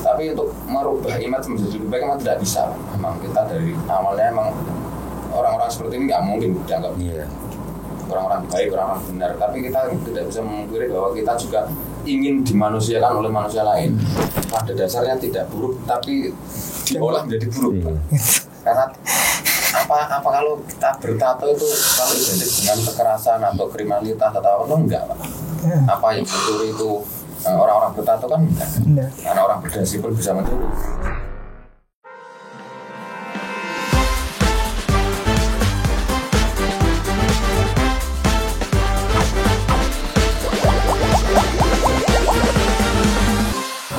Tapi untuk merubah image menjadi lebih baik memang tidak bisa. Memang kita dari awalnya emang orang-orang seperti ini nggak mungkin dianggap orang-orang baik, orang-orang benar. Tapi kita tidak bisa memungkiri bahwa kita juga ingin dimanusiakan oleh manusia lain. Pada dasarnya tidak buruk, tapi diolah menjadi buruk. Karena apa kalau kita bertato itu kalau identik dengan kekerasan atau kriminalitas atau enggak, Pak? Apa yang mencuri itu orang-orang bertato kan enggak. Karena orang berdasi pun bisa mencuri.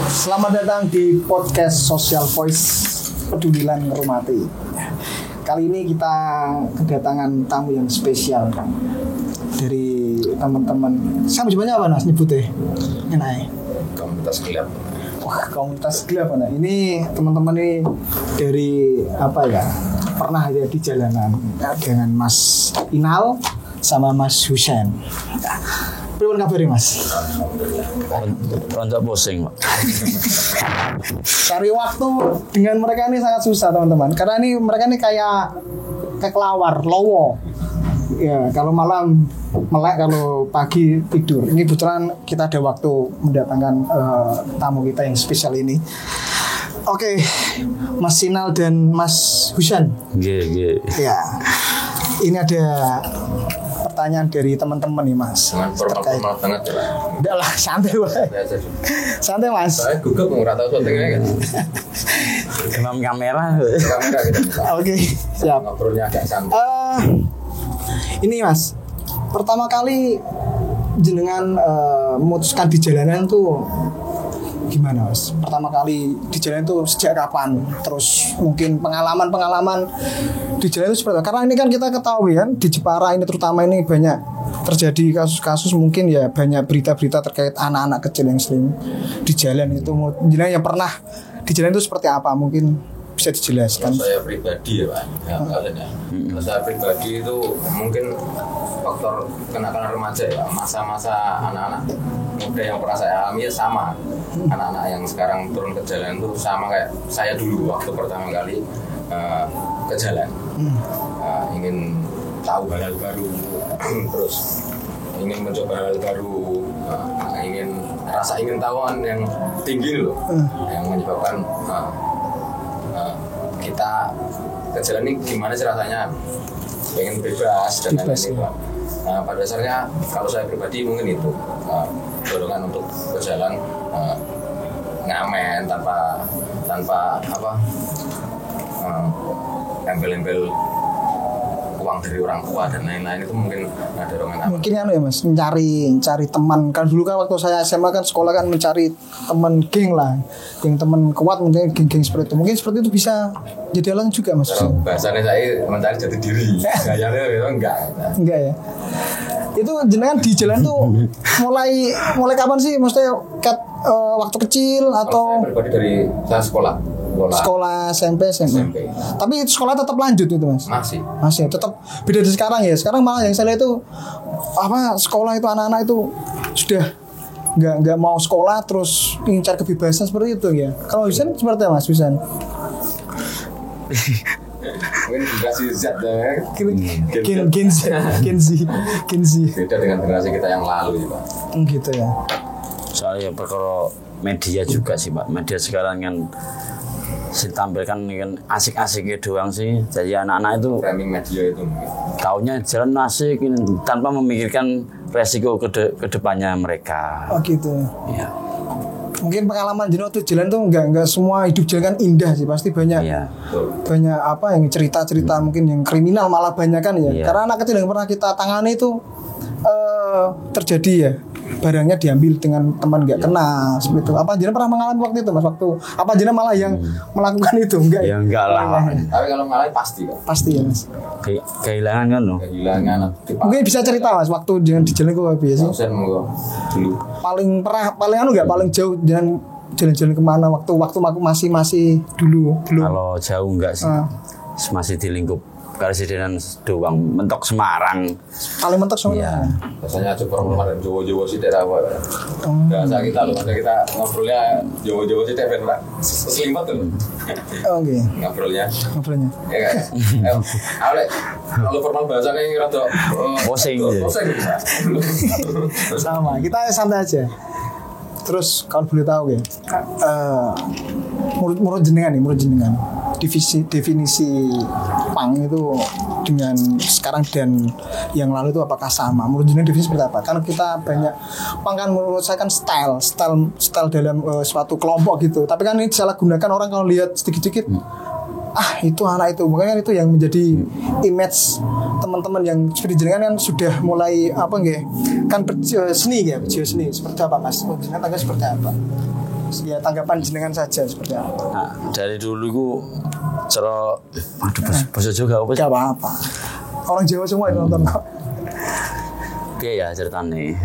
Selamat datang di podcast Social Voice Pedulilan Ngerumati. Kali ini kita kedatangan tamu yang spesial dari teman-teman. Sama sebenarnya apa Mas nyebutnya? Enak. Komunitas gelap. Wah, komunitas gelap Nah. Ini teman-teman ini dari apa ya? Pernah ada di jalanan dengan Mas Inal sama Mas Husain. Bagaimana kabarnya Mas? Rontok pusing, Pak. Cari waktu dengan mereka ini sangat susah teman-teman. Karena ini mereka ini kayak kelawar, lowo. Ya, kalau malam melek, kalau pagi tidur. Ini kebetulan kita ada waktu mendatangkan tamu kita yang spesial ini. Oke, Mas Sinal dan Mas Husain. Iya. Ya, ini ada pertanyaan dari teman-teman nih Mas. Dengan formal banget ya. Udah lah, santai wae. Santai Mas. Saya gugup nggak tahu syutingnya kan. Demam kamera. Kamera gitu. Oke, siap. Ngobrolnya agak santai. Ini Mas, pertama kali jenengan memutuskan di jalanan tuh gimana Mas? Pertama kali di jalan itu sejak kapan? Terus mungkin pengalaman di jalan itu seperti apa? Karena ini kan kita ketahui kan di Jepara ini terutama ini banyak terjadi kasus-kasus, mungkin ya banyak berita-berita terkait anak-anak kecil yang sering di jalan itu. Jenengan yang pernah di jalan itu seperti apa? Mungkin bisa dijelaskan. Kalau saya pribadi ya Pak, kalau saya pribadi itu mungkin faktor kenakalan remaja ya, masa-masa anak-anak muda yang pernah saya alami ya sama. Anak-anak yang sekarang turun ke jalan itu sama kayak saya dulu waktu pertama kali ke jalan. Ingin tahu hal-hal baru, terus ingin mencoba hal baru, ingin tahuan yang tinggi loh, yang menyebabkan kita ke jalan ini gimana sih rasanya, pengen bebas dan lain-lain. Nah, pada dasarnya kalau saya pribadi mungkin itu dorongan untuk ke jalan, ngamen tanpa apa, embel-embel uang dari orang tua dan lain-lain, itu mungkin dorongan apa? Mungkin ya Mas, mencari teman. Kan dulu kan waktu saya SMA kan sekolah kan mencari teman geng lah, yang teman kuat, mungkin geng-geng seperti itu. Mungkin seperti itu bisa jadi alasan juga Mas. Bahasanya saya mencari jati diri. Gayanya itu enggak ya. Itu jenengan di jalan tuh mulai kapan sih? Maksudnya waktu kecil atau? Saya pribadi dari saya sekolah SMP. Tapi itu sekolah tetap lanjut itu Mas? Masih tetap beda dari sekarang ya. Sekarang malah yang saya lihat itu apa, sekolah itu anak-anak itu sudah nggak mau sekolah terus ingin cari kebebasan seperti itu ya. Kalau Husain seperti apa Mas Husain? Mungkin generasi Z ya. Gen Z. Beda dengan generasi kita yang lalu ya Pak. Gitu ya. Soalnya perkara media juga sih Pak. Media sekarang kan ditampilkan kan asik-asiknya doang sih. Jadi anak-anak itu framing media itu taunya jalan asik tanpa memikirkan resiko ke depannya mereka. Oh gitu. Iya. Mungkin pengalaman jenengan waktu jalan tuh enggak semua hidup jalan kan indah sih, pasti banyak. Iya. Banyak apa yang cerita-cerita mungkin yang kriminal malah banyak kan ya. Iya. Karena anak kecil yang pernah kita tangani itu terjadi ya, barangnya diambil dengan teman nggak kenal seperti itu. Apa jenengan pernah mengalami waktu itu Mas? Apa jenengan malah yang melakukan itu? Enggak ya? Enggak lah. Tapi kalau mengalami pasti kan. Pasti ya Mas. Kehilangan kan loh. Kehilangan. Mungkin bisa cerita Mas waktu jenengan di jalan kok biasa. Saya dulu. Paling jauh jalan-jalan kemana waktu masih dulu. Kalau jauh enggak sih. Masih di lingkup Karesidenan doang, mentok Semarang. Paling mentok semua. Iya. Biasanya coba kemarin Jawa-Jawa sih daerah apa. Biasa kita loh, ada kita ngobrolnya Jawa-Jawa sih daerah Pak. Selimpat tuh. Oke. Ngobrolnya. Ya kan. Kalau formal bahasanya ini rada Posing. Sama, kita santai aja. Terus kalau boleh tahu ya, menurut jenengan definisi punk itu dengan sekarang dan yang lalu itu apakah sama? Menurut jenengan definisi seperti apa? Karena kita banyak punk kan menurut saya kan style dalam suatu kelompok gitu. Tapi kan ini disalahgunakan orang kalau lihat sedikit-sedikit. Itu anak itu, makanya itu yang menjadi image teman-teman yang seperti jenengan kan sudah mulai kan seni seperti apa Mas? Jenengan tanggapan seperti apa? Ya tanggapan jenengan saja seperti apa? Nah, dari dulu gue bahasa juga apa? Gak apa-apa. Orang Jawa semua itu nonton kok. Iya ya ceritanya.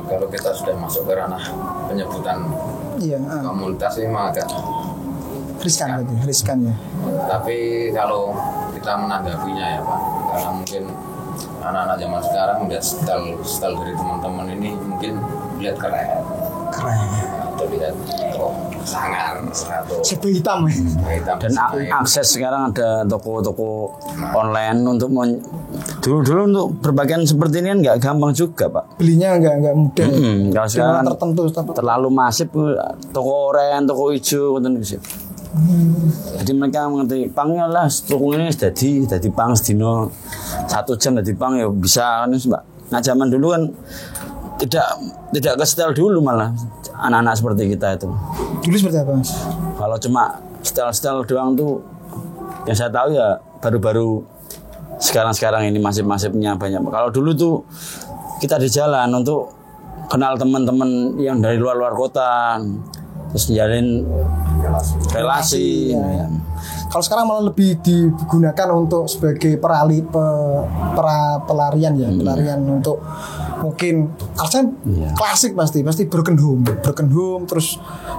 Kalau kita sudah masuk ke ranah penyebutan komunitas ini mah agak riskan ya. Tapi kalau kita menanggapinya ya Pak, karena mungkin anak-anak zaman sekarang melihat style dari teman-teman ini mungkin lihat keren atau lihat sangar atau sepi hitam dan akses sekarang ada toko-toko online untuk dulu untuk berpakaian seperti ini kan nggak gampang juga Pak, belinya nggak mudah. Kalau sekarang tertentu terlalu masif, toko oranye, toko hijau gitu. Jadi mereka mengerti pangnya lah, toko ini jadi pang sedino 1 jam jadi pang ya bisa kan Mbak. Nah zaman dulu kan tidak ke style dulu, malah anak-anak seperti kita itu. Dulu seperti apa Mas? Kalau cuma style doang tuh yang saya tahu ya baru-baru sekarang ini masif-masifnya banyak. Kalau dulu tuh kita di jalan untuk kenal teman-teman yang dari luar kota, terus jalin relasi. Ya. Kalau sekarang malah lebih digunakan untuk sebagai pelarian ya, pelarian untuk mungkin alasan klasik pasti broken home terus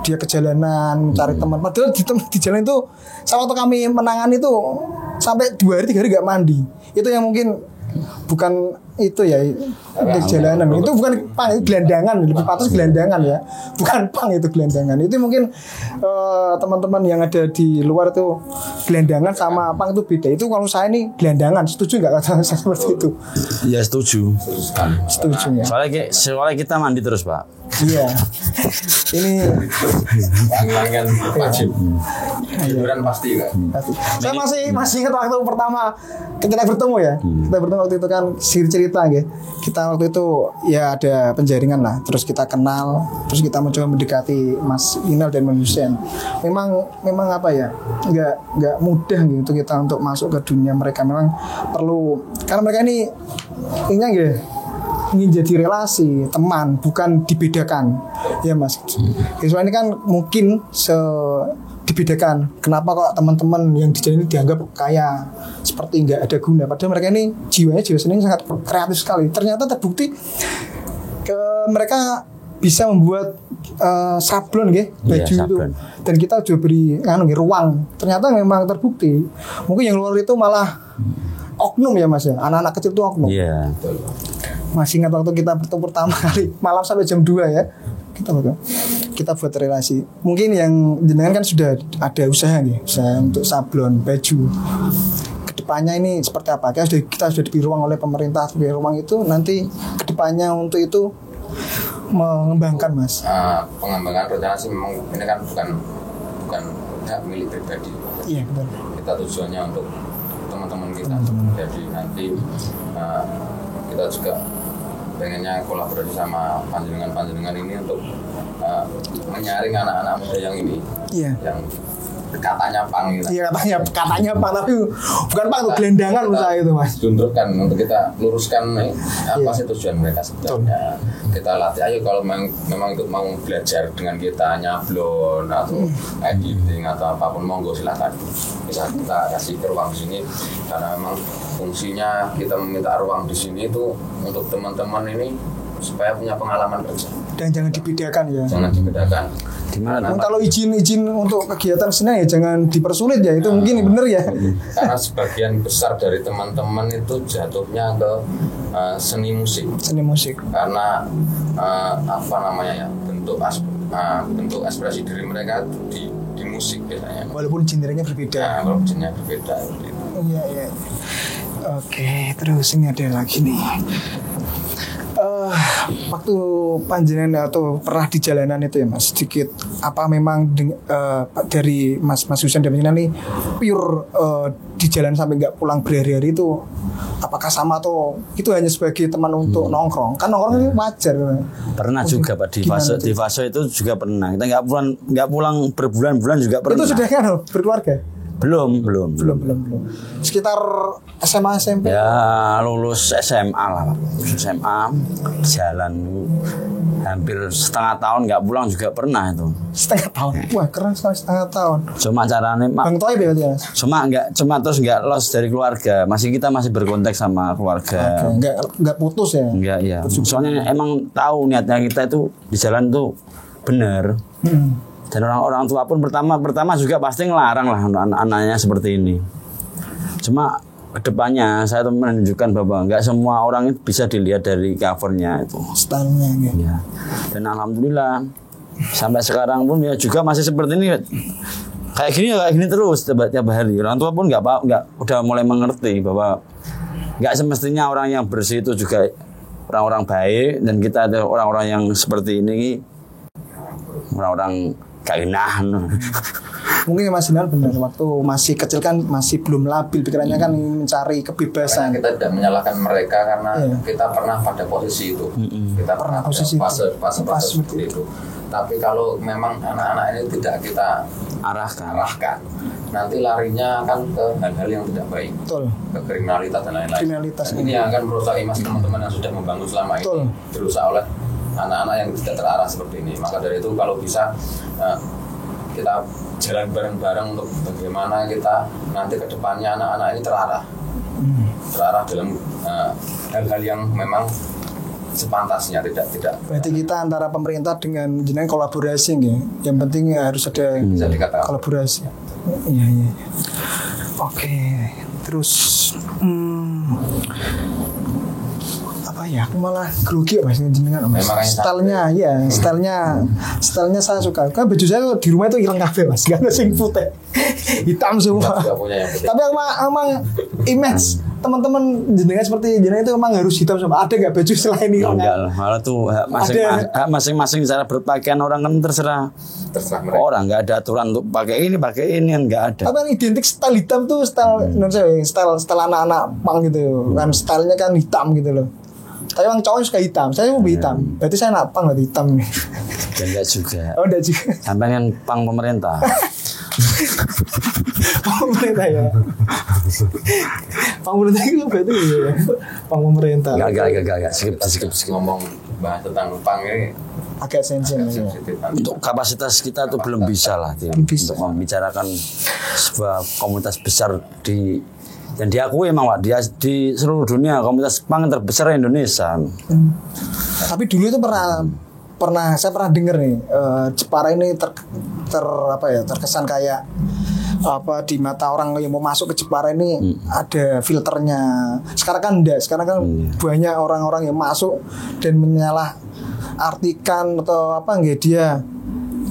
dia ke jalanan mencari teman. Padahal di jalan itu waktu kami menangani itu sampai 2 hari 3 hari gak mandi. Itu yang mungkin bukan itu ya untuk jalanan, itu bukan pang, itu gelandangan, lebih patut gelandangan ya, bukan pang, itu gelandangan. Itu mungkin teman-teman yang ada di luar itu gelandangan sama pang itu beda. Itu kalau saya ini gelandangan, setuju nggak kata saya seperti itu? Ya setuju ya. Soalnya kita mandi terus Pak. Iya. Ini kan wajib. Hiburan pasti kan. Saya masih ingat waktu pertama kita bertemu ya. Kita bertemu waktu itu kan cerita ya. Kita waktu itu ya ada penjaringan lah. Terus kita kenal, terus kita mencoba mendekati Mas Inal dan Mas Hussein. Memang apa ya? Enggak mudah gitu untuk kita untuk masuk ke dunia mereka. Memang perlu, karena mereka ini ingin jadi relasi teman, bukan dibedakan ya Mas. Soalnya ini kan mungkin dibedakan. Kenapa kok teman-teman yang di jalan ini dianggap kayak seperti nggak ada guna, padahal mereka ini jiwa seni sangat kreatif sekali. Ternyata terbukti mereka bisa membuat sablon baju itu, dan kita juga beri ruang. Ternyata memang terbukti. Mungkin yang luar itu malah oknum ya Mas ya, anak-anak kecil itu oknum. Iya. Masih ingat waktu kita bertemu pertama kali malam sampai jam 2 ya. Kita buat relasi. Mungkin yang jenengan kan sudah ada usaha untuk sablon baju. Kedepannya ini seperti apa? Kita sudah diberi ruang oleh pemerintah, diberi ruang itu nanti kedepannya untuk itu mengembangkan Mas. Pengembangan rencana sih memang ini kan bukan hak milik pribadi. Iya betul. Kita tujuannya untuk teman-teman kita. Jadi nanti kita juga pengennya kolaborasi sama panjenengan ini untuk menyaring anak-anak muda yang ini, yang katanya pang gitu. Iya katanya pang, tapi bukan pang, itu gelandangan usaha itu Mas. Tunjukkan untuk kita luruskan apa sih tujuan mereka sebenarnya. Kita latih, ayo kalau memang itu mau belajar dengan kita nyablon atau editing atau apapun, monggo silakan. Bisa kita kasih ruang di sini, karena memang fungsinya kita meminta ruang di sini itu untuk teman-teman ini supaya punya pengalaman kerja. Dan jangan dibedakan ya. Jangan dibedakan. Gimana? Kalau izin untuk kegiatan seni ya jangan dipersulit ya, itu mungkin bener ya. Karena sebagian besar dari teman-teman itu jatuhnya ke seni musik. Seni musik. Karena apa namanya ya, bentuk ekspresi diri mereka di musik biasanya. Walaupun genrenya berbeda. Nah, kalau genrenya berbeda gitu. Iya iya. Oke, terus ini ada lagi nih. Waktu panjenengan atau pernah di jalanan itu ya Mas, sedikit apa memang dari Mas Husain dan panjenengan nih pure di jalan sampai nggak pulang berhari-hari itu, apakah sama atau itu hanya sebagai teman untuk nongkrong? Kan nongkrong itu wajar. Pernah juga Pak di fase itu juga pernah. Kita nggak pulang berbulan-bulan juga pernah. Itu sudah kan berkeluarga? Belum. Sekitar SMA SMP. Ya lulus SMA lah, lulus SMA jalan hampir setengah tahun nggak pulang juga pernah itu. Setengah tahun. Wah keren sekali, setengah tahun. Cuma caranya Bang Toib ya Mas? Cuma terus nggak lost dari keluarga. Kita masih berkontak sama keluarga. Nggak putus ya? Enggak ya. Soalnya emang tahu niatnya kita itu di jalan tuh benar. Dan orang tua pun pertama juga pasti ngelarang lah anak-anaknya seperti ini. Cuma kedepannya saya tuh menunjukkan bahwa nggak semua orang itu bisa dilihat dari covernya itu. Stylenya gitu. Ya. Dan alhamdulillah sampai sekarang pun ya juga masih seperti ini. Kayak gini terus tiap hari. Orang tua pun nggak udah mulai mengerti bahwa nggak semestinya orang yang bersih itu juga orang-orang baik, dan kita ada orang-orang yang seperti ini orang-orang kainah. Mungkin Mas Dinar benar, waktu masih kecil kan masih belum labil pikirannya kan mencari kebebasan. Karena kita tidak menyalahkan mereka karena kita pernah pada posisi itu. Kita pernah posisi fase seperti itu. Tapi kalau memang anak-anak ini tidak kita arahkan, nanti larinya akan ke hal-hal yang tidak baik. Betul. Ke kriminalitas dan lain-lain. Ini yang akan merusak image teman-teman yang sudah membangun selama ini, dirusak oleh anak-anak yang tidak terarah seperti ini. Maka dari itu kalau bisa kita jalan bareng-bareng untuk bagaimana kita nanti ke depannya anak-anak ini terarah dalam hal-hal yang memang sepantasnya, tidak. Berarti kita antara pemerintah dengan jenengan kolaborasi ya. Yang penting harus ada kolaborasi. Iya. Oke. Terus apa ya? Aku malah grogi Mas jenengan Mas. Stylenya saya suka. Kan baju saya di rumah itu hilang kabeh Mas. Gak ada sing putih. Hitam semua. Tapi emang image teman-teman jenengan seperti jenengan itu emang harus hitam semua. Ada nggak baju selain hitam? Enggak lah, malah tuh masing-masing cara berpakaian orang kan terserah mereka. Orang nggak ada aturan untuk pakai ini nggak ada. Tapi yang identik style hitam tuh style anak-anak pang gitu kan, stylenya kan hitam gitu loh. Tapi emang cowok suka hitam, saya mau hitam. Berarti saya anak pang berarti hitam nih. Ya enggak juga. Oh enggak juga. Sampai yang pang pemerintah. Pemerintah ya. Pemerintah itu berarti ya. Pang pemerintah. Enggak. Skip. Ngomong bahas tentang pang ini agak sensitif. Untuk kapasitas kita tuh belum bisa lah untuk membicarakan sebuah komunitas besar yang diakui emang Pak di seluruh dunia komunitas pang terbesar Indonesia. Tapi dulu itu saya pernah dengar nih Jepara ini terkesan kayak apa di mata orang yang mau masuk ke Jepara ini ada filternya. Sekarang kan enggak. Sekarang kan banyak orang-orang yang masuk dan menyalah artikan atau apa enggak dia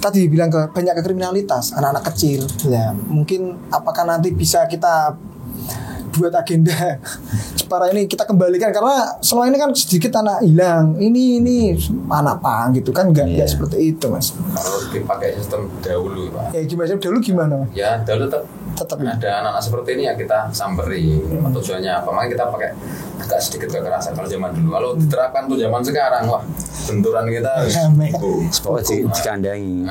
tadi bilang banyak kriminalitas anak-anak kecil. Ya, mungkin apakah nanti bisa kita buat agenda Jepara ini kita kembalikan, karena selama ini kan sedikit anak hilang, ini anak pang gitu kan, enggak seperti itu Mas. Kalau dipakai sistem dahulu Pak. Ya gimana? Ya dahulu tetap ada anak-anak seperti ini yang kita samperi. Tujuannya apa? Makanya kita pakai agak sedikit kekerasan kalau zaman dulu. Kalau diterapkan tuh zaman sekarang, wah benturan kita harus dikandangi.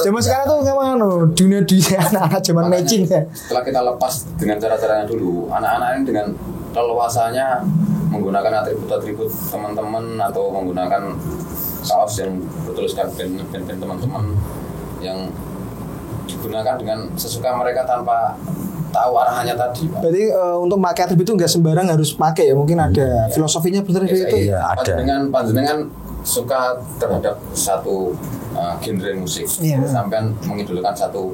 Zaman sekarang tuh memang dunia anak-anak zaman matching ya. Setelah kita lepas dengan cara-caranya dulu, anak-anak ini dengan leluasanya menggunakan atribut-atribut teman-teman atau menggunakan kaos yang bertuliskan band teman-teman yang digunakan dengan sesuka mereka tanpa tahu arahannya tadi Pak. Berarti untuk pakai atribut itu nggak sembarang harus pakai ya, mungkin ada filosofinya benar itu. Iya, ada. Panjenengan suka terhadap satu genre musik, sampean mengidolakan satu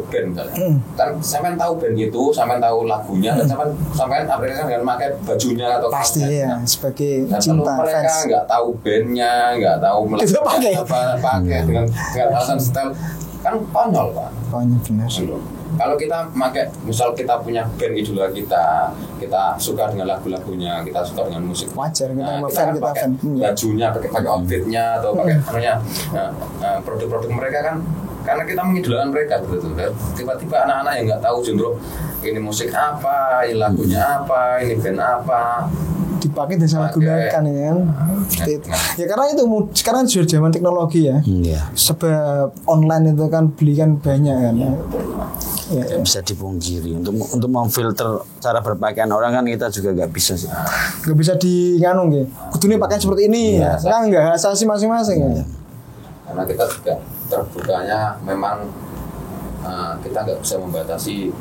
band misalnya, kan sampean tahu band itu, sampean tahu lagunya, dan sampean apresiasi dengan memakai bajunya atau pasti ya sebagai dan cinta kalau mereka fans. nggak tahu bandnya, nggak tahu pakai dengan alasan style, kan konyol Pak. Konyol benar. Kalau kita pakai, misal kita punya band idola kita suka dengan lagu-lagunya, kita suka dengan musik, wajar kita fan pakai bajunya, pakai outfitnya atau pakai produk-produk mereka kan, karena kita mengidolakan mereka betul. Tiba-tiba anak-anak yang nggak tahu genre ini musik apa, ini lagunya apa, ini band apa, dipakai dan salah gunakan ya kan. Ya karena itu sekarang sudah zaman teknologi ya. Sebab online itu kan beli kan banyak kan. Ya, bisa dipungkiri untuk memfilter cara berpakaian orang kan kita juga nggak bisa sih. Nggak bisa di nganu nggih. Kudune pakaian seperti ini ya. Kan enggak asasi masing-masing ya. Karena kita juga terbukanya memang kita nggak bisa membatasi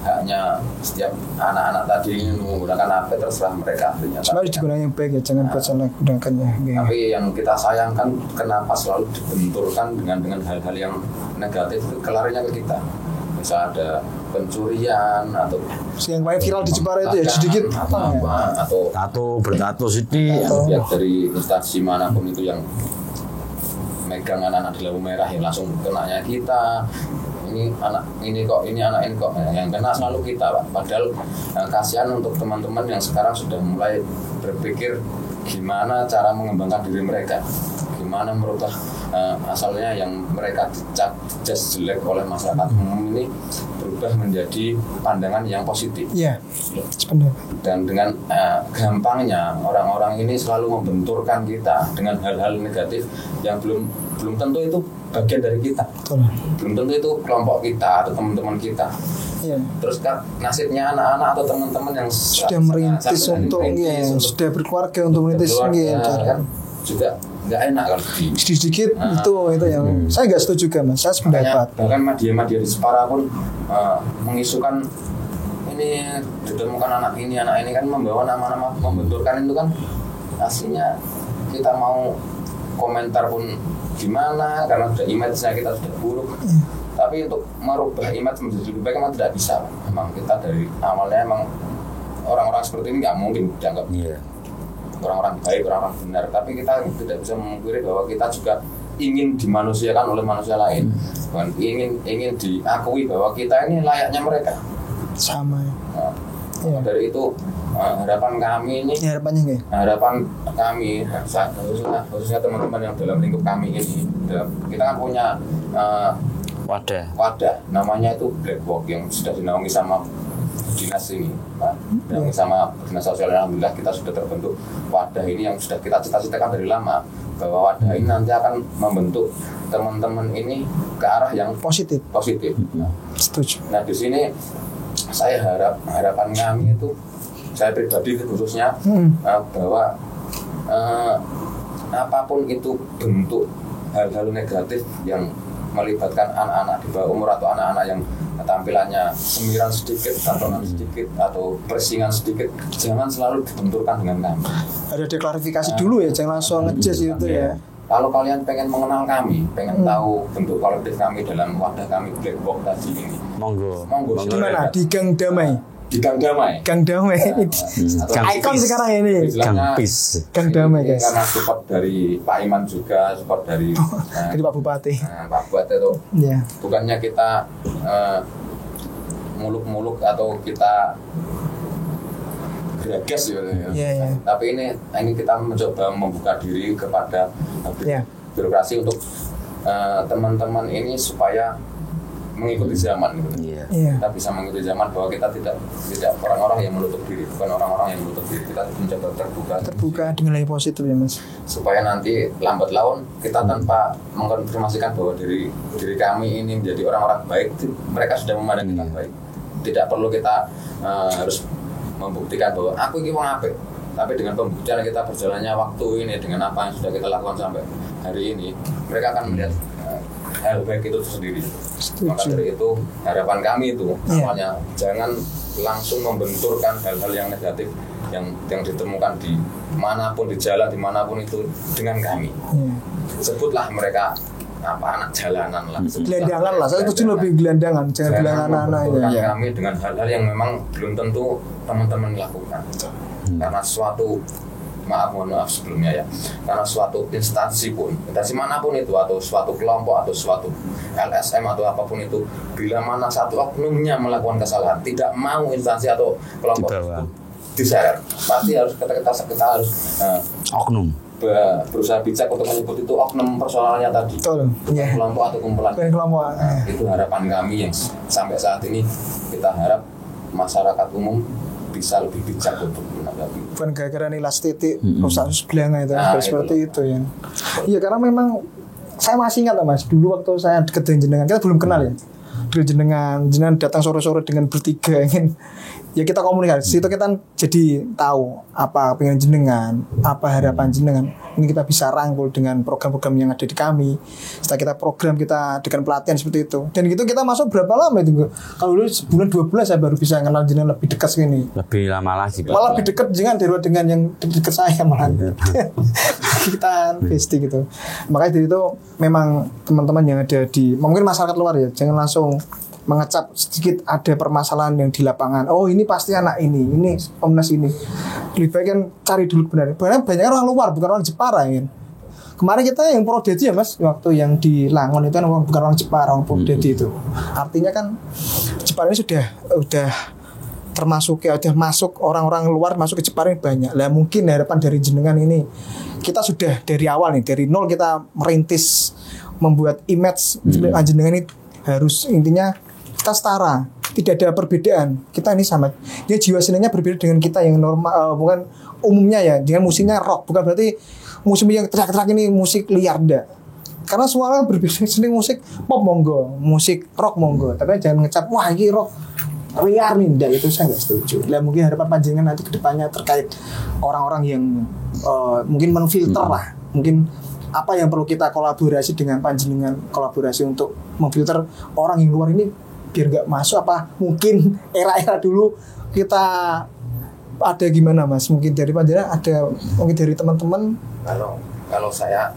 haknya setiap anak-anak tadi menggunakan HP, terserah mereka. Cuma digunakan yang baik ya, jangan buat salah gunakan ya. Tapi yang kita sayangkan kenapa selalu dibenturkan dengan hal-hal yang negatif, itu kelarinya ke kita. Misal ada pencurian atau yang paling viral di Jepara itu ya sedikit atau bertato sedikit ya, dari instansi manapun itu yang megang anak-anak di lampu merah yang langsung kenanya kita. Ini anak ini kok yang kena selalu kita Pak. Padahal kasihan untuk teman-teman yang sekarang sudah mulai berpikir gimana cara mengembangkan diri mereka, gimana merubah asalnya yang mereka dicap jelek oleh masyarakat umum ini berubah menjadi pandangan yang positif. Iya, benar. Dan dengan gampangnya orang-orang ini selalu membenturkan kita dengan hal-hal negatif yang belum tentu itu bagian dari kita. Betul. Belum tentu itu kelompok kita atau teman-teman kita. Iya. Terus kan nasibnya anak-anak atau teman-teman yang sudah merintis untuk sudah berkeluarga untuk merintis kan juga nggak enak kalau sedikit itu yang saya nggak setuju kan Mas. Saya sependapat. Bahkan media-media di Jepara pun mengisukan ini ditemukan anak ini kan membawa nama-nama membenturkan itu kan, aslinya kita mau komentar pun gimana karena sudah image-nya kita sudah buruk. Tapi untuk merubah image menjadi lebih baik memang tidak bisa. Memang kita dari awalnya emang orang-orang seperti ini nggak mungkin dianggap orang-orang baik, orang-orang benar. Tapi kita tidak bisa memungkiri bahwa kita juga ingin dimanusiakan oleh manusia lain. Dan ingin diakui bahwa kita ini layaknya mereka. Sama. Dari itu harapan kami ini, harapan kami khususnya teman-teman yang dalam lingkup kami ini, kita kan punya wadah namanya itu Black Box yang sudah dinaungi sama dinas ini, dinaungi sama dinas sosial. Alhamdulillah kita sudah terbentuk wadah ini yang sudah kita cita-citakan dari lama, bahwa wadah ini nanti akan membentuk teman-teman ini ke arah yang positif. Setuju. Nah di sini saya harapan kami itu, saya pribadi khususnya bahwa apapun itu bentuk hal-hal negatif yang melibatkan anak-anak di bawah umur atau anak-anak yang tampilannya semiran sedikit, tatonan sedikit atau persingan sedikit, jangan selalu dibenturkan dengan kami. Ada deklarifikasi dulu ya, jangan langsung ngejudge itu ya. Kalau kalian pengen mengenal kami, pengen tahu bentuk kolektif kami dalam wadah kami Black Box tadi ini, monggo. Di mana? Di Gang Damai. Di Gang Damai. Gang Damai. Ikon sekarang ini. Gang Damai guys. Karena support dari Pak Iman juga, support dari dari Pak Bupati. Pak Bupati itu. Yeah. Bukannya kita muluk-muluk atau kita geragas ya. Yeah. Tapi ini kita mencoba membuka diri kepada birokrasi untuk teman-teman ini supaya mengikuti zaman gitu. Kita bisa mengikuti zaman bahwa kita tidak orang-orang yang menutup diri, bukan orang-orang yang menutup diri. Kita mencoba terbuka dengan nilai positif ya Mas. Supaya nanti lambat laun kita tanpa mengkonfirmasikan bahwa diri kami ini menjadi orang-orang baik, mereka sudah memandang kita baik. Tidak perlu kita harus membuktikan bahwa aku ini wong apik. Tapi dengan pembuktian kita berjalannya waktu ini dengan apa yang sudah kita lakukan sampai hari ini, mereka akan melihat hal baik itu sendiri. Maka dari itu harapan kami itu awalnya jangan langsung membenturkan hal-hal yang negatif yang ditemukan di manapun, di jalan dimanapun itu dengan kami. Sebutlah mereka anak jalanan lah. Gelandangan lah, saya setuju lebih gelandangan, jangan bilang anak-anak ya. Kami dengan hal-hal yang memang belum tentu teman-teman lakukan. Karena suatu mohon maaf sebelumnya ya, karena suatu instansi pun, instansi manapun itu, atau suatu kelompok atau suatu LSM atau apapun itu, bila mana satu oknumnya melakukan kesalahan, tidak mau instansi atau kelompok itu diseret, pasti harus kita harus oknum berusaha bijak untuk menyebut itu oknum persoalannya tadi. Betul. Kelompok atau kumpulan. Kelompok. Itu harapan kami yang sampai saat ini kita harap masyarakat umum bisa lebih bijak untuk menanggapi. Bukan gara-gara nilai titik rusak sebelah itu seperti itu ya. Iya, karena memang saya masih ingat Mas, dulu waktu saya deket dengan jenengan, kita belum kenal ya. Dulu jenengan datang sore-sore dengan bertiga ingin ya kita komunikasi, itu kita jadi tahu apa pengen jenengan, apa harapan jenengan. Ini kita bisa rangkul dengan program-program yang ada di kami. Setelah kita program, kita dengan pelatihan seperti itu. Dan gitu kita masuk berapa lama itu? Kalau dulu sebulan 2 bulan saya baru bisa kenal jenengan lebih dekat segini. Lebih lama lagi. Malah lebih dekat dengan yang dekat saya malah. Kita pasti gitu. Makanya dari itu memang teman-teman yang ada di mungkin masyarakat luar ya, jangan langsung mengecap sedikit ada permasalahan yang di lapangan. Oh ini pasti anak ini Komnas ini. Lebih baik kan cari dulu benar. Banyak orang luar, bukan orang Jepara ya. Kemarin kita yang Prodedi ya Mas, waktu yang di Langon itu kan bukan orang Jepara, orang Prodedi itu. Artinya kan Jepara ini sudah termasuk ya, udah masuk orang-orang luar masuk ke Jepara ini banyak. Lah mungkin harapan dari jenengan ini kita sudah dari awal nih, dari nol kita merintis membuat image jenengan ini harus intinya kita setara, tidak ada perbedaan. Kita ini sama. Dia jiwa seninya berbeda dengan kita yang normal, bukan umumnya ya. Dengan musiknya rock, bukan berarti musik yang teriak-teriak ini musik liar enggak. Karena suara berbeda, seni musik pop monggo, musik rock monggo. Tapi jangan ngecap wah ini rock liar nih, enggak, itu saya enggak setuju. Lah mungkin harapan panjenengan nanti kedepannya terkait orang-orang yang mungkin menfilter lah, mungkin apa yang perlu kita kolaborasi dengan panjenengan, kolaborasi untuk memfilter orang yang luar ini biar nggak masuk, apa mungkin era-era dulu kita ada gimana Mas, mungkin dari panjenengan ada, mungkin dari teman-teman. Kalau saya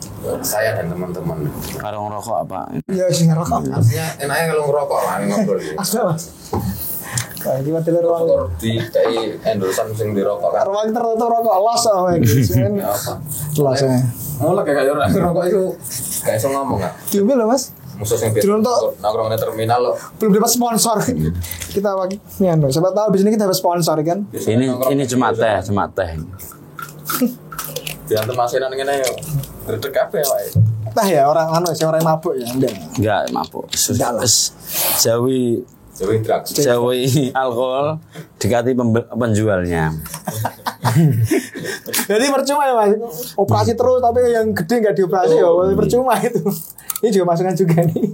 dan teman-teman kalau ngerokok apa ya sih ngerokok artinya enaknya kalau ngerokok lah ngobrol asal Mas. Nah, gimana dari ruang di kayak endorsan sing dirokok kan ruang tertutup rokok los sama gitu kan los ya mulai kayak orang rokok itu kayak so ngomong nggak diambil loh Mas musuh yang biasa nongkrong di terminal lo belum dapat sponsor kita lagi nih siapa tahu di sini kita dapat sponsor kan ini cuma teh diantar masinan ini yuk gerdek apa ya Pak? Entah ya orang yang mabuk ya enggak mabuk jauhi alkohol dekati penjualnya. Jadi percuma ya Mas, operasi terus tapi yang gede nggak dioperasi ya percuma itu. Ini juga masukan juga nih,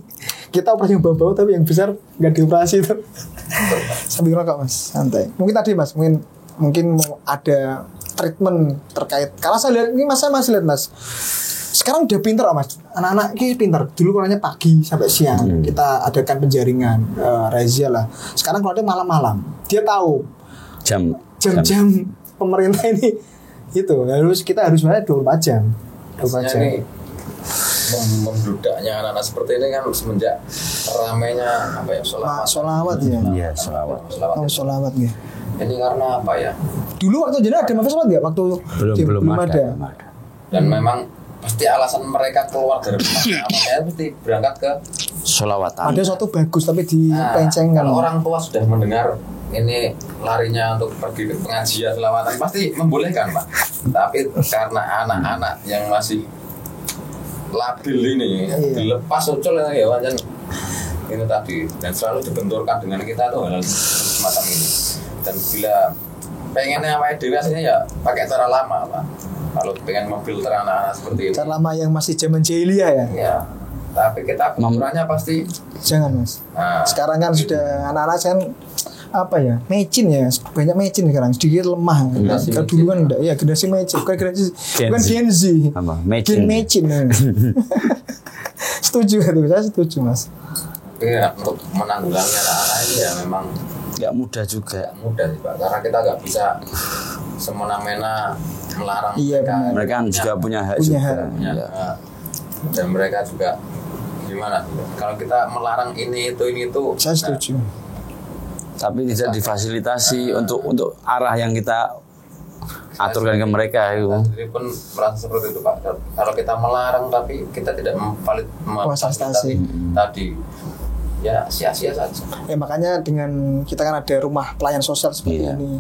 kita operasi yang bau-bau tapi yang besar nggak dioperasi itu. Sambil ngerokok Mas, santai. Mungkin tadi Mas, mungkin mau ada treatment terkait, karena saya lihat ini saya masih lihat Mas, sekarang udah pinter Mas, anak-anak ini pinter. Dulu kolanya pagi sampai siang kita adakan penjaringan razia lah. Sekarang kalau ada malam-malam, dia tahu jam-jam pemerintah ini itu. Lalu kita harus mana 24 jam. 24 jam. Ini membludaknya anak-anak seperti ini kan semenjak ramainya apa ya sholawat ya. Iya sholawat ya. Ini karena apa ya? Dulu waktu jadi ada mafia sholat nggak? Waktu belum ada. Dan memang pasti alasan mereka keluar dari rumahnya pasti berangkat ke sholawatan. Ada suatu bagus tapi dipencengkan. Kalau orang tua sudah mendengar ini larinya untuk pergi ke pengajian selawatan pasti membolehkan Pak. Tapi karena anak-anak yang masih labil ini dilepas ucul ya wajan ini tadi dan selalu dibenturkan dengan kita tuh hal semacam ini. Dan bila pengennya apa aslinya ya pakai cara lama Pak. Kalau pengen memfilter anak-anak seperti ini. Cara lama yang masih zaman jahiliyah ya. Ya. Tapi kita ukurannya pasti jangan Mas. Sekarang kan sudah anak-anak kan apa ya? Mecin ya. Banyak mecin sekarang. Sedikit lemah. Kalau dulu kan enggak. Ya generasi mecin. Bukan Gen Z. Apa? Mecin. Gen mecin. Setuju itu, saya setuju Mas. Iya, untuk menanggulangi anak-anak ini ya memang nggak mudah juga. nggak mudah sih Pak, karena kita nggak bisa semena-mena melarang Iya, mereka. benar. Mereka kan juga punya hak Punya juga. hak. Punya Iya. hak. Dan mereka juga gimana? Kalau kita melarang ini itu, Saya setuju. Tapi tidak difasilitasi untuk arah yang kita aturkan ke mereka itu. Saya sendiri pun merasa seperti itu Pak. Kalau kita melarang tapi kita tidak Fasilitasi. tadi, ya sia-sia saja. Ya makanya dengan kita kan ada rumah pelayan sosial seperti Iya. ini,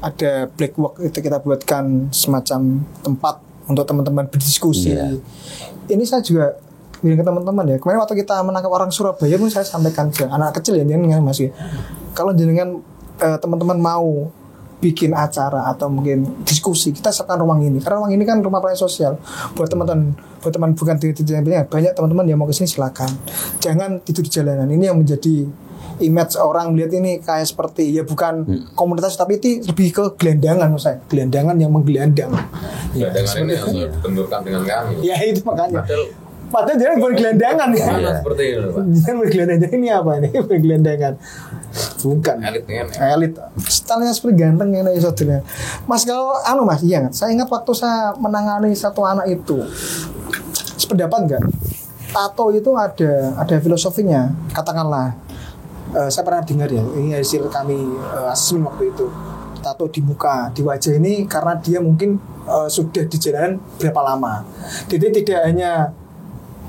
ada black work itu kita buatkan semacam tempat untuk teman-teman berdiskusi. Iya. Ini saya juga bilang ke teman-teman ya, kemarin waktu kita menangkap orang Surabaya pun saya sampaikan ke anak kecil ya, jangan Mas ya. Kalau jenengan teman-teman mau bikin acara atau mungkin diskusi, kita siapkan ruang ini, karena ruang ini kan rumah pelayan sosial buat teman-teman bukan tidak banyak teman-teman yang mau kesini silakan, jangan tidur di jalanan. Ini yang menjadi image orang melihat ini kayak seperti ya bukan komunitas tapi itu lebih ke gelandangan menurut saya, gelandangan yang menggelandang. Ya, dengan ini harus dibenturkan dengan kami. Ya itu makanya. Padahal Padahal dia bukan gelandangan ya. Iya. Seperti itu Pak. Dia bergelandangan ini apa ini? Bergelandangan. Bukan. Elit kan ya. Elit. Stylenya seperti ganteng ini saudara. Mas kalau Mas iya nggak? Saya ingat waktu saya menangani satu anak itu. Sependapat nggak? Tato itu ada filosofinya. Katakanlah, saya pernah dengar ya. Ini hasil kami asesmen waktu itu. Tato di muka, di wajah ini karena dia mungkin sudah di jalanan berapa lama. Jadi tidak hanya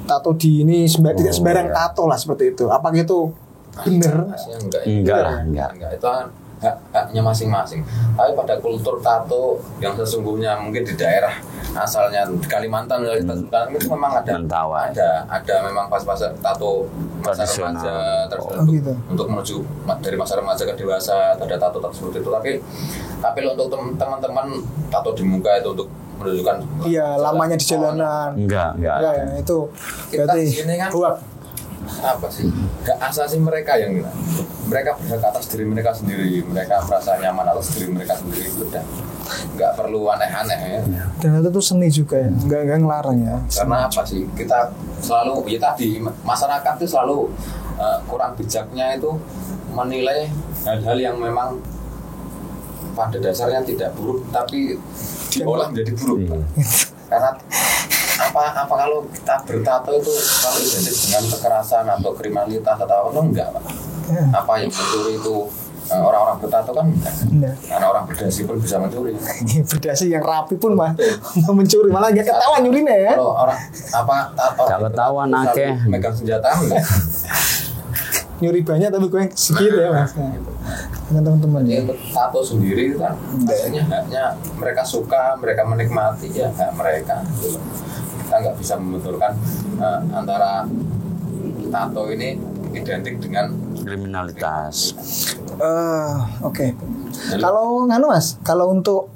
tato di ini tidak sembarang tato lah seperti itu. Apakah itu benar? Enggak lah, enggak. Itu kan haknya masing-masing. Tapi pada kultur tato yang sesungguhnya mungkin di daerah asalnya di Kalimantan itu memang ada memang pas-pas tato masa remaja gitu. untuk menuju dari masa remaja ke dewasa ada tato seperti itu. Tapi untuk teman-teman tato di muka itu untuk menunjukkan lamanya di jalanan. Enggak. Ya, itu berarti ini kan apa sih? Gak asasi mereka yang gila. Mereka berhak atas diri mereka sendiri. Mereka merasa nyaman atas diri mereka sendiri. Sudah nggak perlu aneh-aneh ya. Dan itu tuh seni juga ya. Nggak ngelarang ya. Karena apa sih? Kita selalu tadi masyarakat itu selalu kurang bijaknya itu menilai hal-hal yang memang pada dasarnya tidak buruk tapi diolah menjadi buruk. Karena apa kalau kita bertato itu kalau identik dengan kekerasan atau kriminalitas atau apa enggak Pak? Apa yang mencuri itu orang-orang bertato kan enggak. Karena orang berdasi pun bisa mencuri. Berdasi yang rapi pun mah mencuri, malah nggak ketahuan nyurinya ya. Kalau orang nggak ketahuan akeh megang senjata enggak. Nyuri banyak tapi gue sedikit ya Mas. Dengan teman-teman ya. Untuk tato sendiri kan haknya mereka suka, mereka menikmati ya hak mereka. Kita nggak bisa membenturkan antara tato ini identik dengan kriminalitas. Oke. Kalau Mas, kalau untuk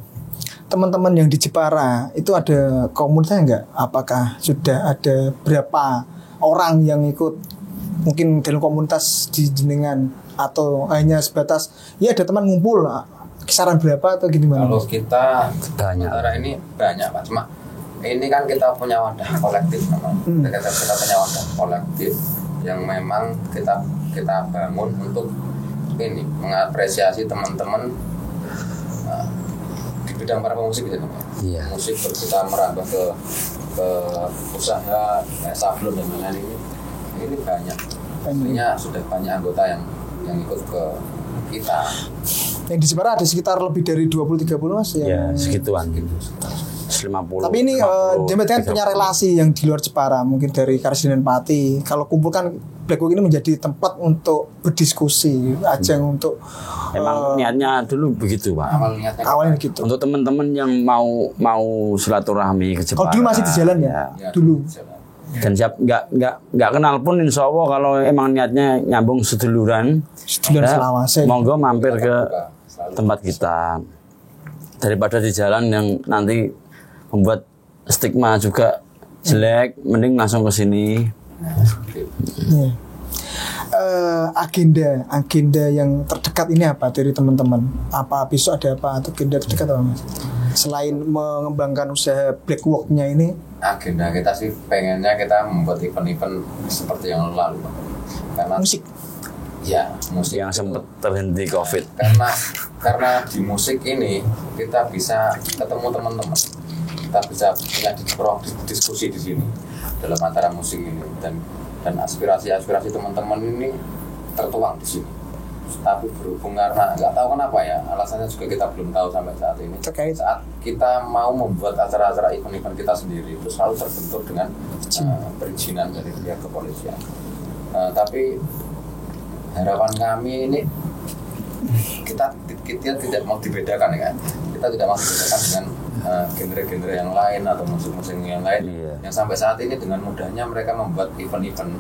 teman-teman yang di Jepara itu ada komunitasnya nggak? Apakah sudah ada berapa orang yang ikut mungkin dalam komunitas di jenengan atau hanya sebatas ya ada teman ngumpul kisaran berapa atau gimana? Kalau kita banyak. Sementara ini banyak Pak, cuma ini kan kita punya wadah kolektif namanya. Kita punya wadah kolektif yang memang kita bangun untuk ini mengapresiasi teman-teman di bidang para pemusik gitu Pak. Iya. Musik kita merambah ke usaha sablon dan lain-lain ini banyak. Artinya sudah banyak anggota yang ikut ke kita. Yang di Jepara ada sekitar lebih dari 20-30 Mas yang Ya, segituan. 50. Tapi ini Demet kan punya relasi yang di luar Jepara, mungkin dari Karsiden dan Pati. Kalau kumpulkan Black Work ini menjadi tempat untuk berdiskusi, ajang untuk emang niatnya dulu begitu Pak. Awalnya gitu. Untuk teman-teman yang mau silaturahmi ke Jepara. Kalau dulu masih di jalan ya? Dulu. Dan siap nggak kenal pun insya Allah kalau emang niatnya nyambung seduluran selawase. Monggo mampir ke tempat kita daripada di jalan yang nanti membuat stigma juga jelek, mending langsung ke sini. Agenda yang terdekat ini apa dari teman-teman? Apa besok ada apa atau agenda terdekat apa Mas? Selain mengembangkan usaha Black Work-nya ini, agenda kita sih pengennya kita membuat event-event seperti yang lalu, Pak. Karena musik musik yang sempat terhenti COVID. Karena di musik ini kita bisa ketemu teman-teman, kita bisa punya diskusi di sini dalam antara musik ini, dan aspirasi teman-teman ini tertuang di sini. Tapi berhubung karena nggak tahu kenapa ya, alasannya juga kita belum tahu sampai saat ini. Saat kita mau membuat acara-acara event-event kita sendiri itu selalu terbentur dengan perizinan dari pihak kepolisian. Tapi harapan kami ini kita tidak mau dibedakan ya kan. Kita tidak mau dibedakan dengan genre-genre yang lain atau musik-musik yang lain. Yang sampai saat ini dengan mudahnya mereka membuat event-event.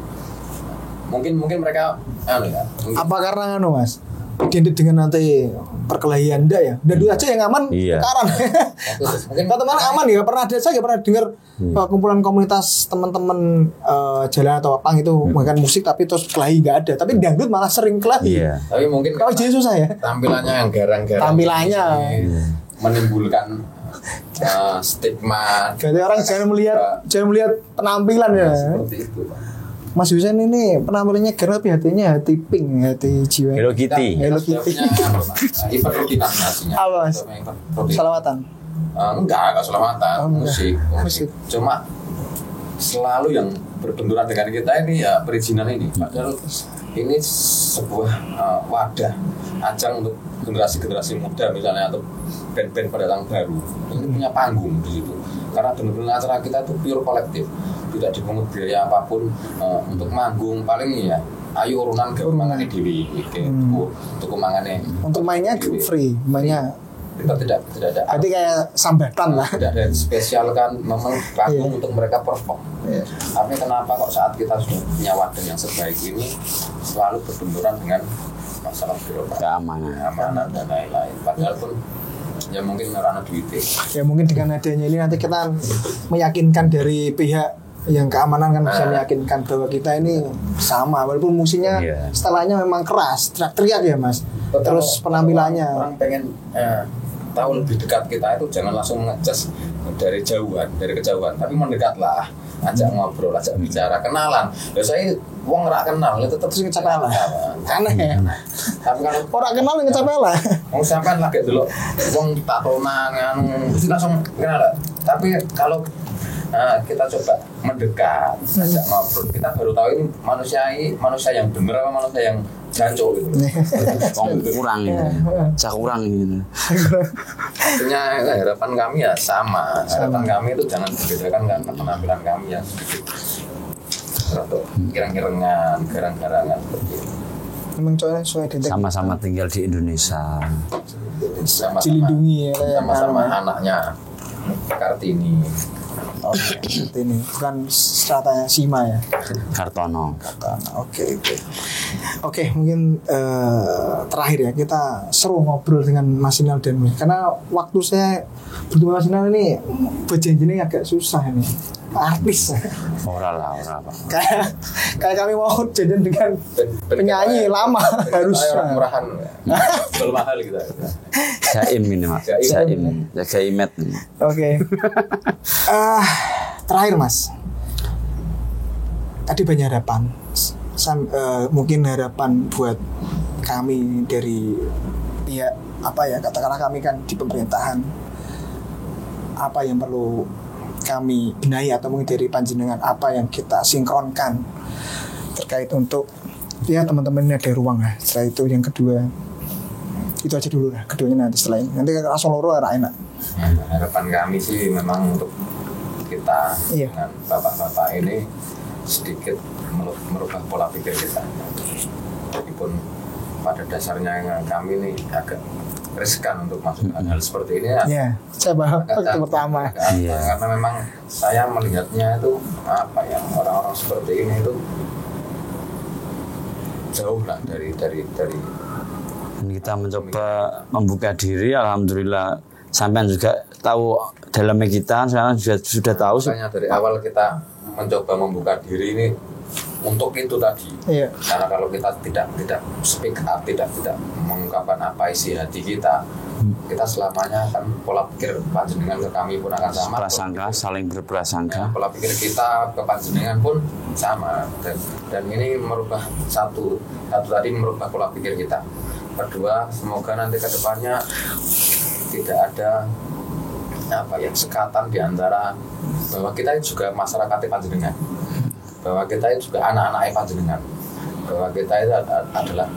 Mungkin mereka apa karena Mas? Identik dengan nanti perkelahian enggak ya? Dan dulu aja yang aman sekarang. Mungkin teman aman ya, saya pernah dengar kumpulan komunitas teman-teman jalan atau pang itu bukan musik tapi terus kelahi enggak ada, tapi dangdut malah sering kelahi. Tapi mungkin kalau jadi susah ya. Tampilannya yang garang-garang. Tampilannya menimbulkan stigma. Jadi orang jangan melihat penampilan ya. Seperti itu, Pak. Mas Husain ini penampilannya keren tapi hatinya hati pink, hati jiwa. Hello Kitty. Event rutin aslinya. Apa Mas? Selawatan? Enggak selawatan. Musik. Cuma selalu yang berbenturan dengan kita ini ya perizinan ini. Padahal ini sebuah wadah, ajang untuk generasi muda misalnya, atau band-band pendatang baru. Ini punya panggung di situ. Karena benar-benar acara kita itu pure kolektif, tidak dipungut biaya apapun untuk manggung. Paling ya ayo urunan ke mangane dewi untuk mangane. Untuk mainnya free, mainnya kita tidak ada. Jadi kayak sambatan lah. Tidak ada spesial kan, memang panggung untuk mereka perform. Tapi kenapa kok saat kita sudah punya wadah yang sebaik ini selalu berbenturan dengan masalah birokrasi, keamanan dan lain-lain. Padahal pun ya mungkin merana duitnya. Ya mungkin dengan adanya ini nanti kita meyakinkan dari pihak yang keamanan kan bisa meyakinkan bahwa kita ini sama, walaupun musiknya setelahnya memang keras, teriak-teriak ya Mas. Terus penampilannya orang pengen tahu lebih dekat kita itu jangan langsung ngejas dari kejauhan, tapi mendekatlah, ajak ngobrol, ajak bicara, kenalan. Ya saya wong ora kenal, ya tetep sing ngecapel lah. Aneh. Tapi kalau ora kenal ngecapel lah. Wong sampean lagi dulu wong tatonan mesti langsung kenal. Tapi kalau kita coba mendekat, ajak ngobrol, kita baru tahu ini manusia yang benar apa manusia yang jancuk gitu. kurang gitu. Artinya harapan kami ya sama. Harapan kami itu jangan dibedakan karena penampilan kami yang sedikit atau kirang-kirangan, garang-garangan seperti itu. Memang sama-sama tinggal di Indonesia. Dilindungi oleh sama-sama anaknya Kartini. Ini bukan stratanya Sima ya. Kartono. Oke, mungkin terakhir ya, kita seru ngobrol dengan Mas Inal dan karena waktu saya bertemu Mas Inal ini berjanjinya agak susah ini. Artis. Ora Pak. Kayak kami mau janjian dengan penyanyi lama harus murahan. Belum mahal gitu. Jaim ini Mas. Jaimet. Oke. Terakhir Mas. Tadi banyak harapan. Mungkin harapan buat kami dari pihak katakanlah kami kan di pemerintahan, apa yang perlu kami benahi atau mungkin dari panjenengan apa yang kita sinkronkan terkait untuk ya teman-teman ini ada ruang lah. Setelah itu yang kedua itu aja dulu lah, keduanya nanti setelah ini nanti langsung loro enak. Harapan kami sih memang untuk kita dengan bapak-bapak ini sedikit merubah pola pikir kita. Meskipun pada dasarnya kami ini agak riskan untuk masuk hal seperti ini ya. Saya bahas waktu pertama. Karena memang saya melihatnya itu orang-orang seperti ini itu jauh lah dari. Kita mencoba membuka diri, alhamdulillah sampean juga tahu dalamnya kita sekarang sudah tahu. Makanya dari awal kita mencoba membuka diri ini untuk itu tadi. Iya. Karena kalau kita tidak speak up, tidak mengungkapkan apa isi hati kita, kita selamanya akan pola pikir panjenengan ke kami pun akan sama. Prasangka, saling berprasangka. Pola pikir kita ke panjenengan pun sama, dan ini merubah satu tadi merubah pola pikir kita. Kedua, semoga nanti ke depannya tidak ada sekatan di antara bahwa kita juga masyarakat panjenengan, bahwa kita juga anak-anak panjenengan, bahwa kita itu adalah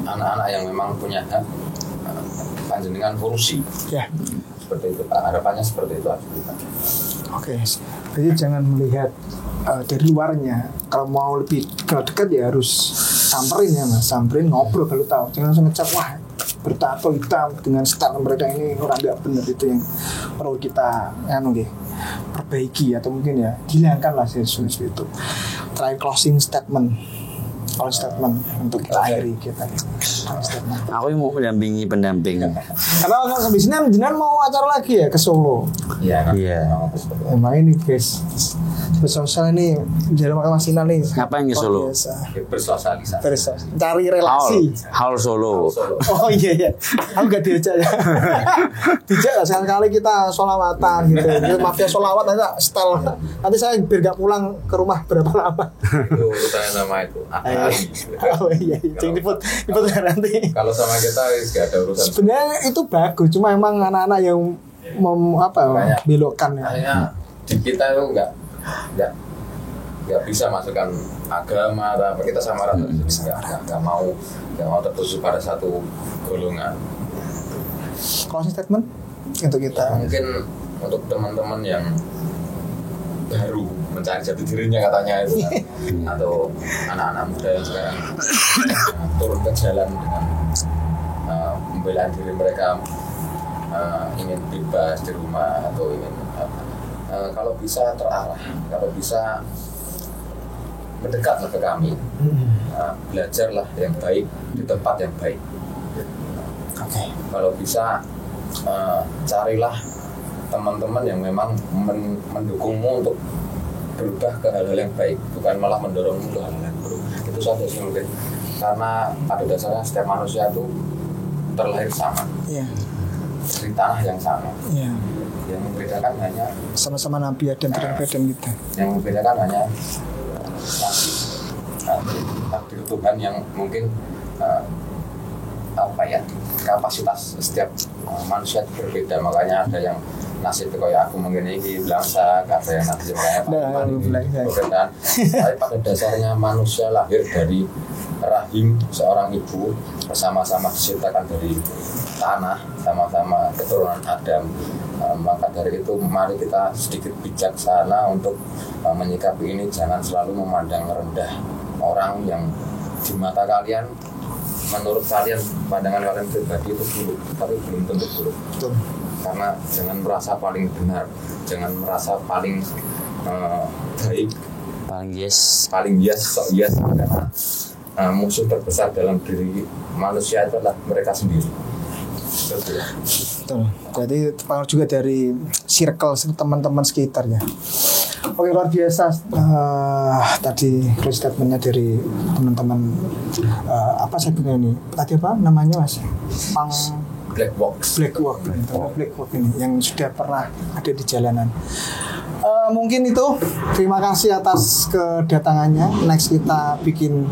anak-anak yang memang punya hak panjenengan urusi. Ya. Seperti itu Pak, harapannya seperti itu. Oke, jadi jangan melihat dari luarnya. Kalau mau lebih dekat ya harus samperin ya Mas, samperin ngobrol baru tahu. Jangan langsung ngecap wah bertato hitam dengan statement mereka ini orang nggak benar. Itu yang perlu kita perbaiki atau mungkin ya hilangkan lah sesuatu itu. Terakhir closing statement untuk kita akhiri kita. Aku mau pendamping. Karena habis ini jenengan mau acara lagi ya ke Solo. Iya. Emang ini guys, bersosial ini dalam Masinan nih. Ngapain ke Solo? Bersosialisasi. Cari relasi. Haul Solo. Oh iya. Aku gak diajak ya. Dijak lah sekali kita sholawatan gitu. Mafia sholawat aja style. Nanti saya biar gak pulang ke rumah berapa lama. Itu urusannya sama itu. Oh iya. Jangan diput nanti. Kalau sama kita gak ada urusan. Sebenarnya itu bagus, cuma emang anak-anak yang belokkan ya. Makanya di kita itu nggak bisa masukkan agama atau apa, kita sama rata, nggak mau tertusuk pada satu golongan. Closing statement untuk kita. Mungkin untuk teman-teman yang baru mencari jati dirinya katanya itu kan, atau anak-anak muda yang sekarang turun ke jalan dengan pembelaan diri mereka, ingin bebas di rumah atau ingin kalau bisa terarah, kalau bisa mendekatlah ke kami, belajarlah yang baik di tempat yang baik. Kalau bisa carilah teman-teman yang memang mendukungmu untuk berubah ke hal-hal yang baik, bukan malah mendorongmu ke hal-hal yang buruk. Itu saja sih mungkin, karena pada dasarnya setiap manusia itu terlahir sama, dari tanah yang sama. Yang membedakan hanya sama-sama Nabi Adam dan kita. Yang membedakan hanya takdir Tuhan yang mungkin kapasitas setiap manusia itu berbeda. Makanya ada yang nasib kayak aku mungkin ini bangsa, ada yang nasib kayak perbedaan. Tapi pada dasarnya manusia lahir dari rahim seorang ibu, bersama-sama diciptakan dari tanah, sama-sama keturunan Adam. Maka dari itu mari kita sedikit bijaksana untuk menyikapi ini. Jangan selalu memandang rendah orang yang di mata kalian, menurut kalian, pandangan kalian pribadi itu buruk, tapi belum tentu buruk. Karena jangan merasa paling benar, jangan merasa paling baik, paling yes, karena musuh terbesar dalam diri manusia itu adalah mereka sendiri. Betul. Jadi terpengaruh juga dari circle teman-teman sekitar ya. Oke, luar biasa tadi statementnya dari teman-teman. Apa saya bilang ini? Tadi apa namanya Mas? Black Box ini yang sudah pernah ada di jalanan. Mungkin itu. Terima kasih atas kedatangannya. Next kita bikin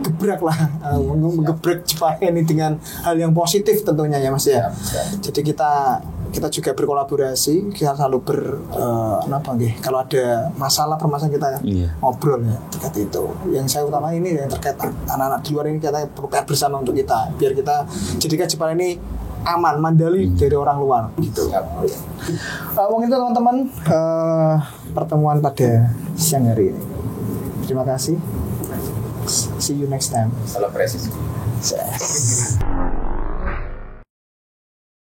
gebrak lah, menggebrak Jepang ini dengan hal yang positif tentunya ya Mas ya. Jadi kita juga berkolaborasi, kita selalu kalau ada permasalahan kita ngobrol ya terkait itu. Yang saya utama ini yang terkait anak-anak di luar ini, kita berupaya bersama untuk kita, biar kita jadikan Jepang ini aman, mandali dari orang luar gitu. Mungkin itu teman-teman pertemuan pada siang hari ini. Terima kasih. See you next time. Salam presisi.